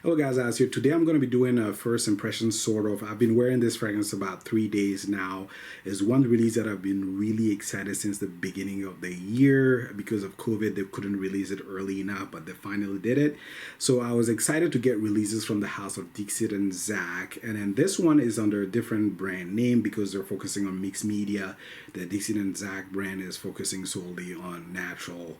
Hello guys, As here. Today I'm going to be doing a first impression sort of. I've been wearing this fragrance about 3 days now. It's one release that I've been really excited since the beginning of the year. Because of COVID, they couldn't release it early enough, but they finally did it. So I was excited to get releases from the house of Dixit and Zak. And then this one is under a different brand name because they're focusing on mixed media. The Dixit and Zak brand is focusing solely on natural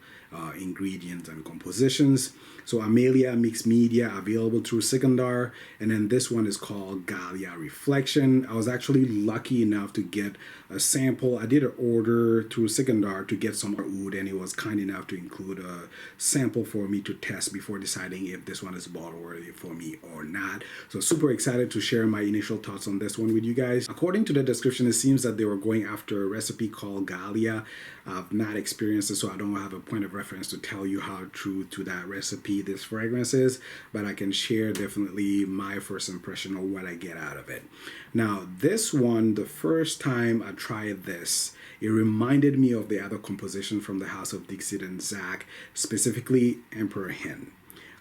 ingredients and compositions. So Amelia mixed media available through Secondar, and then this one is called Ghaliyah Reflection. I was actually lucky enough to get a sample. I did an order through Secondar to get some oud, and it was kind enough to include a sample for me to test before deciding if this one is bottle worthy for me or not. So super excited to share my initial thoughts on this one with you guys. According to the description, it seems that they were going after a recipe called Ghaliyah. I've not experienced it, so I don't have a point of reference to tell you how true to that recipe this fragrance is, but I can share definitely my first impression of what I get out of it. Now, this one, the first time I tried this, it reminded me of the other composition from the house of Dixit and Zak, specifically Emperor Hen.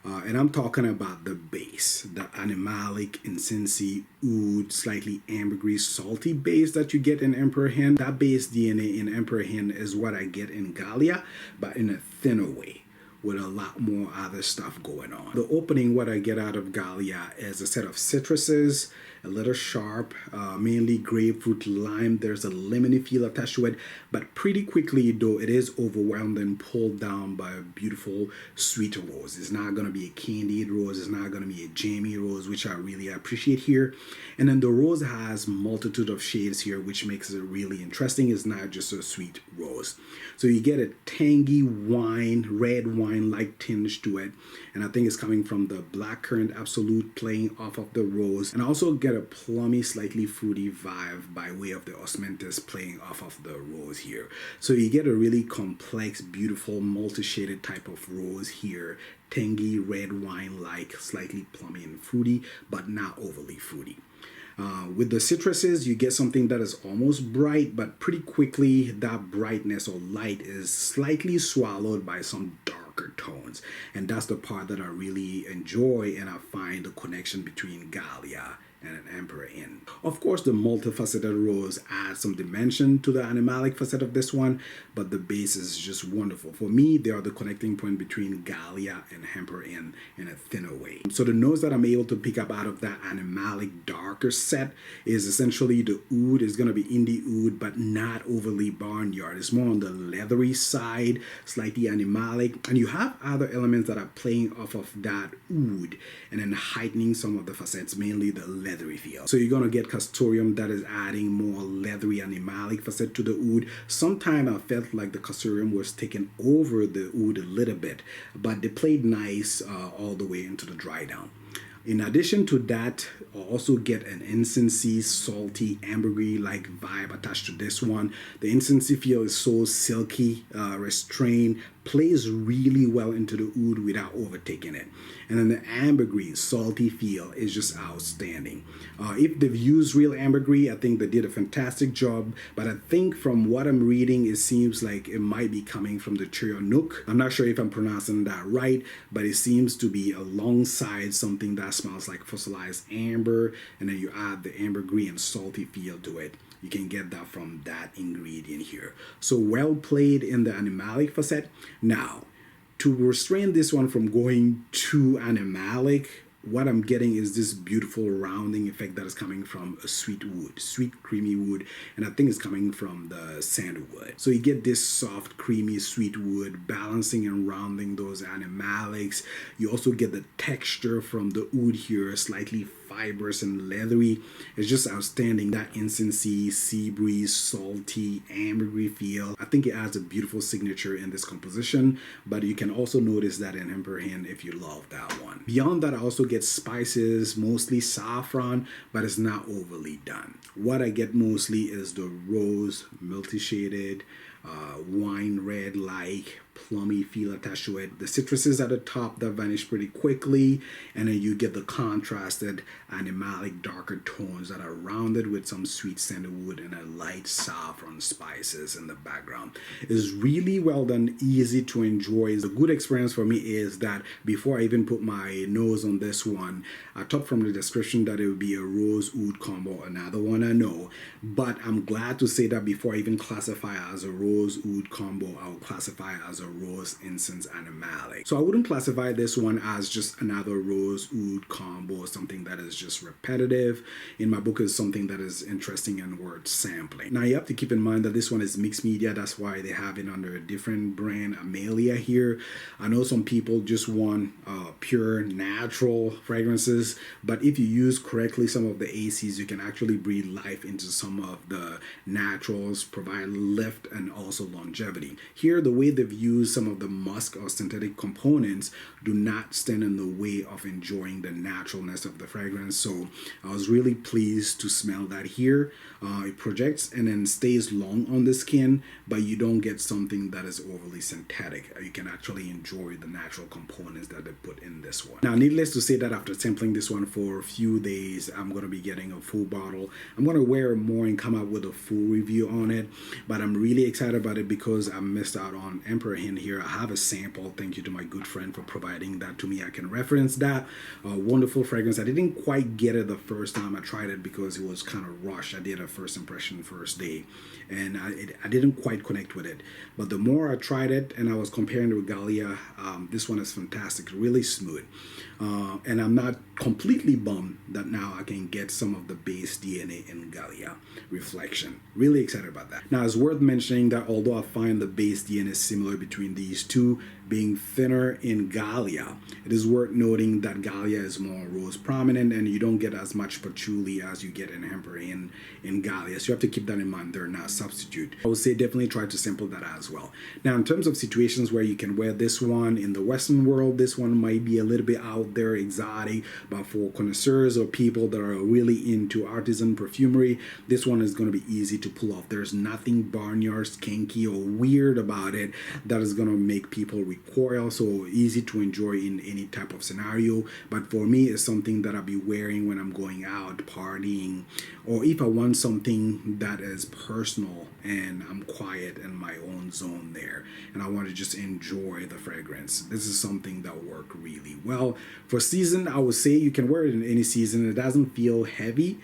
And I'm talking about the base, the animalic, incensey, oud, slightly ambergris, salty base that you get in Emperor Hen. That base DNA in Emperor Hen is what I get in Ghaliyah, but in a thinner way, with a lot more other stuff going on. The opening, what I get out of Ghaliyah is a set of citruses, a little sharp, mainly grapefruit, lime. There's a lemony feel attached to it, but pretty quickly though, it is overwhelmed and pulled down by a beautiful sweet rose. It's not gonna be a candied rose, it's not gonna be a jammy rose, which I really appreciate here. And then the rose has multitude of shades here, which makes it really interesting. It's not just a sweet rose. So you get a tangy wine, red wine-like tinge to it. And I think it's coming from the blackcurrant absolute playing off of the rose. And I also get a plummy, slightly fruity vibe by way of the osmanthus playing off of the rose here. So you get a really complex, beautiful, multi-shaded type of rose here. Tangy, red wine-like, slightly plummy and fruity, but not overly fruity. With the citruses, you get something that is almost bright, but pretty quickly that brightness or light is slightly swallowed by some darker tones. And that's the part that I really enjoy, and I find the connection between Ghaliyah and an Emperor Hen. Of course, the multifaceted rose adds some dimension to the animalic facet of this one, but the base is just wonderful. For me, they are the connecting point between Ghaliyah and Emperor Hen in a thinner way. So the notes that I'm able to pick up out of that animalic darker set is essentially the oud is going to be indie oud, but not overly barnyard. It's more on the leathery side, slightly animalic, and you have other elements that are playing off of that oud and then heightening some of the facets, mainly the leathery feel. So you're gonna get castoreum that is adding more leathery animalic facet to the oud. Sometimes I felt like the castoreum was taking over the oud a little bit, but they played nice all the way into the dry down. In addition to that, I'll also get an incensey, salty, ambergris-like vibe attached to this one. The incensey feel is so silky, restrained, plays really well into the oud without overtaking it. And then the ambergris, salty feel is just outstanding. If they've used real ambergris, I think they did a fantastic job. But I think from what I'm reading, it seems like it might be coming from the Nook. I'm not sure if I'm pronouncing that right, but it seems to be alongside something that smells like fossilized amber, and then you add the ambergris and salty feel to it. You can get that from that ingredient here. So well played in the animalic facet. Now, to restrain this one from going too animalic, what I'm getting is this beautiful rounding effect that is coming from a sweet wood, sweet creamy wood, and I think it's coming from the sandalwood. So you get this soft, creamy, sweet wood balancing and rounding those animalics. You also get the texture from the oud here, slightly fibrous and leathery. It's just outstanding. That incensey, sea breeze, salty, ambergris feel. I think it adds a beautiful signature in this composition, but you can also notice that in Emperor Hen if you love that one. Beyond that, I also get spices, mostly saffron, but it's not overly done. What I get mostly is the rose, multi-shaded, wine red-like, plummy feel attached to it. The citruses at the top that vanish pretty quickly, and then you get the contrasted animalic darker tones that are rounded with some sweet sandalwood and a light saffron spices in the background. It's really well done, easy to enjoy. The good experience for me is that before I even put my nose on this one, I thought from the description that it would be a rose oud combo, another one I know, but I'm glad to say that before I even classify it as a rose oud combo, I will classify it as a rose incense animalic. So I wouldn't classify this one as just another rose oud combo, something that is just repetitive. In my book, is something that is interesting and worth sampling. Now you have to keep in mind that this one is mixed media. That's why they have it under a different brand, Amelia here. I know some people just want pure natural fragrances, but if you use correctly some of the ACs, you can actually breathe life into some of the naturals, provide lift and also longevity. Here, the way they've used some of the musk or synthetic components do not stand in the way of enjoying the naturalness of the fragrance. So I was really pleased to smell that here. It projects and then stays long on the skin, but you don't get something that is overly synthetic. You can actually enjoy the natural components that they put in this one. Now, needless to say that after sampling this one for a few days, I'm going to be getting a full bottle. I'm going to wear more and come out with a full review on it, but I'm really excited about it because I missed out on Emperor Hint here. I have a sample. Thank you to my good friend for providing that to me. I can reference that. Wonderful fragrance. I didn't quite get it the first time I tried it because it was kind of rushed. I did a first impression first day, and I didn't quite connect with it. But the more I tried it and I was comparing it with Ghaliyah, this one is fantastic, really smooth. And I'm not completely bummed that now I can get some of the base DNA in Ghaliyah Reflection. Really excited about that. Now, it's worth mentioning that although I find the base DNA similar between these two, being thinner in Ghaliyah, it is worth noting that Ghaliyah is more rose prominent and you don't get as much patchouli as you get in Emperor in Ghaliyah. So you have to keep that in mind. They're not a substitute. I would say definitely try to sample that as well. Now, in terms of situations where you can wear this one in the Western world, this one might be a little bit out there, exotic, but for connoisseurs or people that are really into artisan perfumery, this one is going to be easy to pull off. There's nothing barnyard, skanky, or weird about it that is going to make people recoil. So easy to enjoy in any type of scenario. But for me, it's something that I'll be wearing when I'm going out partying, or if I want something that is personal and I'm quiet in my own zone there and I want to just enjoy the fragrance. This is something that works really well. For season, I would say you can wear it in any season. It doesn't feel heavy.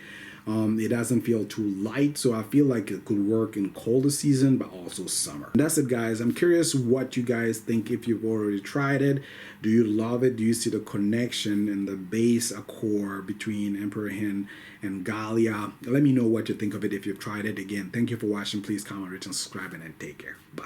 It doesn't feel too light, so I feel like it could work in colder season, but also summer. And that's it, guys. I'm curious what you guys think if you've already tried it. Do you love it? Do you see the connection and the base accord between Emperor Hint and Ghaliyah? Let me know what you think of it if you've tried it. Again, thank you for watching. Please comment, rate, and subscribe, and then take care. Bye.